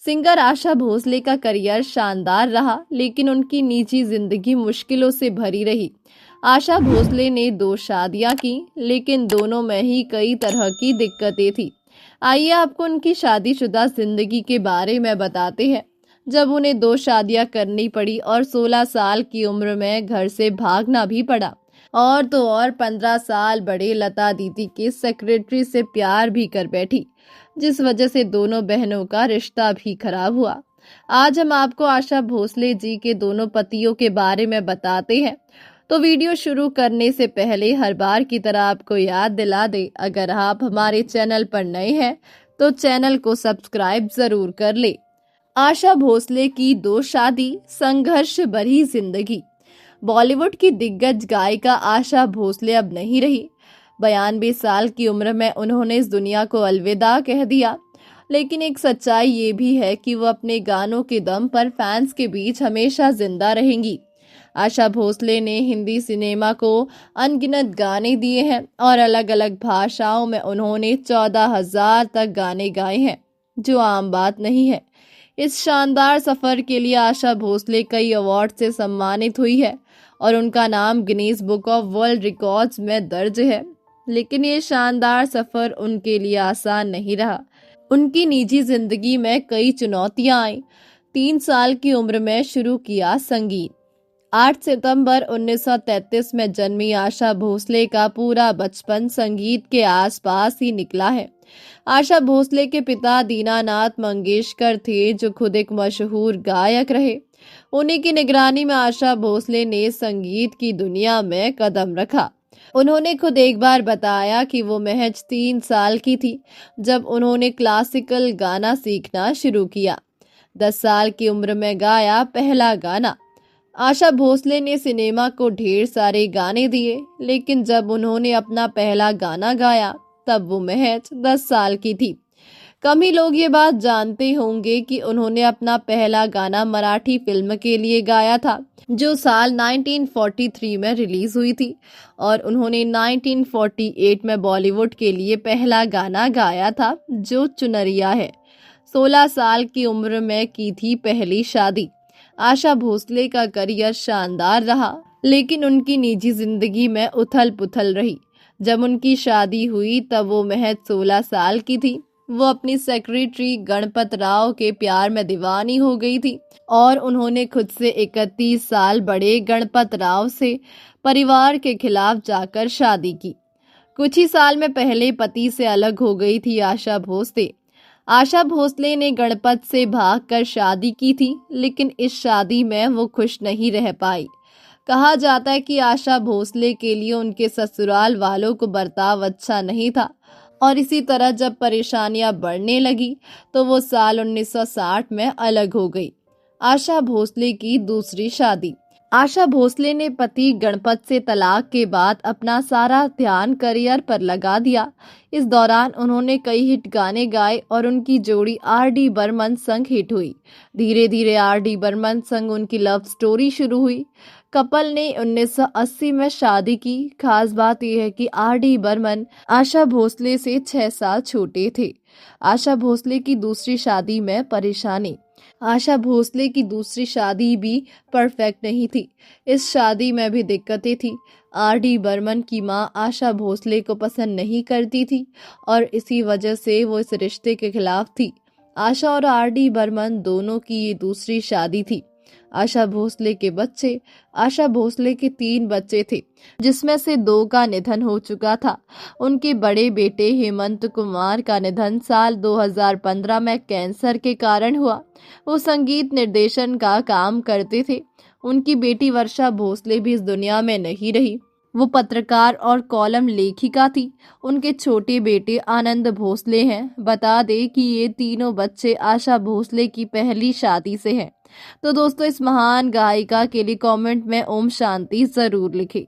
Singer Asha Bhosle का career शानदार रहा, लेकिन उनकी निजी जिंदगी मुश्किलों से भरी रही। आशा भोसले ने 2 शादियां की, लेकिन दोनों में ही कई तरह की दिक्कतें थी। आइए आपको उनकी शादीशुदा जिंदगी के बारे में बताते हैं। जब उन्हें 2 शादियां करनी पड़ी और 16 साल की उम्र में घर से भागना भी पड़ा। और तो और 15 साल बड़े लता दीदी के सेक्रेटरी से प्यार भी कर बैठी, जिस वजह से दोनों बहनों का रिश्ता भी खराब हुआ। आज हम आपको आशा भोसले जी के दोनों पतियों के बारे में बताते हैं। तो वीडियो शुरू करने से पहले हर बार की तरह आपको याद दिला दे, अगर आप हमारे चैनल पर नए हैं तो चैनल को सब्सक्राइब जरूर कर ले। आशा भोसले की 2 शादी, संघर्ष भरी जिंदगी। बॉलीवुड की दिग्गज गायिका आशा भोसले अब नहीं रही। 92 साल की उम्र में उन्होंने इस दुनिया को अलविदा कह दिया। लेकिन एक सच्चाई ये भी है कि वो अपने गानों के दम पर फैंस के बीच हमेशा जिंदा रहेंगी। आशा भोसले ने हिंदी सिनेमा को अनगिनत गाने दिए हैं और अलग अलग भाषाओं में उन्होंने 14,000 तक गाने गाए हैं, जो आम बात नहीं है। इस शानदार सफर के लिए आशा भोसले कई अवार्ड से सम्मानित हुई है और उनका नाम Guinness book of world records में दर्ज है। लेकिन ये शानदार सफर उनके लिए आसान नहीं रहा। उनकी निजी जिंदगी में कई चुनौतियां आई। 3 साल की उम्र में शुरू किया संगीत। 8 सितंबर 1933 में जन्मी आशा भोसले का पूरा बचपन संगीत के आसपास ही निकला है। आशा भोसले के पिता दीनानाथ मंगेशकर थे, जो खुद एक मशहूर गायक रहे। उन्हीं की निगरानी में आशा भोसले ने संगीत की दुनिया में कदम रखा। उन्होंने खुद एक बार बताया कि वो महज 3 साल की थी जब उन्होंने क्लासिकल गाना सीखना शुरू किया। 10 साल की उम्र में गाया पहला गाना। आशा भोसले ने सिनेमा को ढेर सारे गाने दिए, लेकिन जब उन्होंने अपना पहला गाना गाया तब वो महज 10 साल की थी। कम ही लोग ये बात जानते होंगे कि उन्होंने अपना पहला गाना मराठी फिल्म के लिए गाया था, जो साल 1943 में रिलीज हुई थी, और उन्होंने 1948 में बॉलीवुड के लिए पहला गाना गाया था, जो चुनरिया है। 16 साल की उम्र में की थी पहली शादी। आशा भोसले का करियर शानदार रहा, लेकिन उनकी निजी जिंदगी में उथल पुथल रही। जब उनकी शादी हुई तब वो महज 16 साल की थी। वो अपनी सेक्रेटरी गणपत राव के प्यार में दीवानी हो गई थी और उन्होंने खुद से 31 साल बड़े गणपत राव से परिवार के खिलाफ जाकर शादी की। कुछ ही साल में पहले पति से अलग हो गई थी आशा भोसले। आशा भोसले ने गणपत से भागकर शादी की थी, लेकिन इस शादी में वो खुश नहीं रह पाई। कहा जाता है कि आशा भोसले के लिए उनके ससुराल वालों को बर्ताव अच्छा नहीं था, और इसी तरह जब परेशानियां बढ़ने लगी तो वो साल 1960 में अलग हो गई। आशा भोसले की दूसरी शादी। आशा भोसले ने पति गणपत से तलाक के बाद अपना सारा ध्यान करियर पर लगा दिया। इस दौरान उन्होंने कई हिट गाने गाए और उनकी जोड़ी आर.डी. बर्मन संग हिट हुई। धीरे धीरे आर.डी. बर्मन संग उनकी लव स्टोरी शुरू हुई। कपल ने 1980 में शादी की। खास बात यह है कि आर.डी. बर्मन आशा भोसले से 6 साल छोटे थे। आशा भोसले की दूसरी शादी में परेशानी। आशा भोसले की दूसरी शादी भी परफेक्ट नहीं थी। इस शादी में भी दिक्कतें थी। आर.डी. बर्मन की मां आशा भोसले को पसंद नहीं करती थी और इसी वजह से वो इस रिश्ते के खिलाफ थी। आशा और आर.डी. बर्मन दोनों की ये दूसरी शादी थी। आशा भोसले के बच्चे। आशा भोसले के 3 बच्चे थे, जिसमें से 2 का निधन हो चुका था। उनके बड़े बेटे हेमंत कुमार का निधन साल 2015 में कैंसर के कारण हुआ। वो संगीत निर्देशन का काम करते थे। उनकी बेटी वर्षा भोसले भी इस दुनिया में नहीं रही। वो पत्रकार और कॉलम लेखिका थी। उनके छोटे बेटे आनंद भोसले हैं। बता दें कि ये तीनों बच्चे आशा भोसले की पहली शादी से हैं। तो दोस्तों, इस महान गायिका के लिए कमेंट में ओम शांति जरूर लिखें।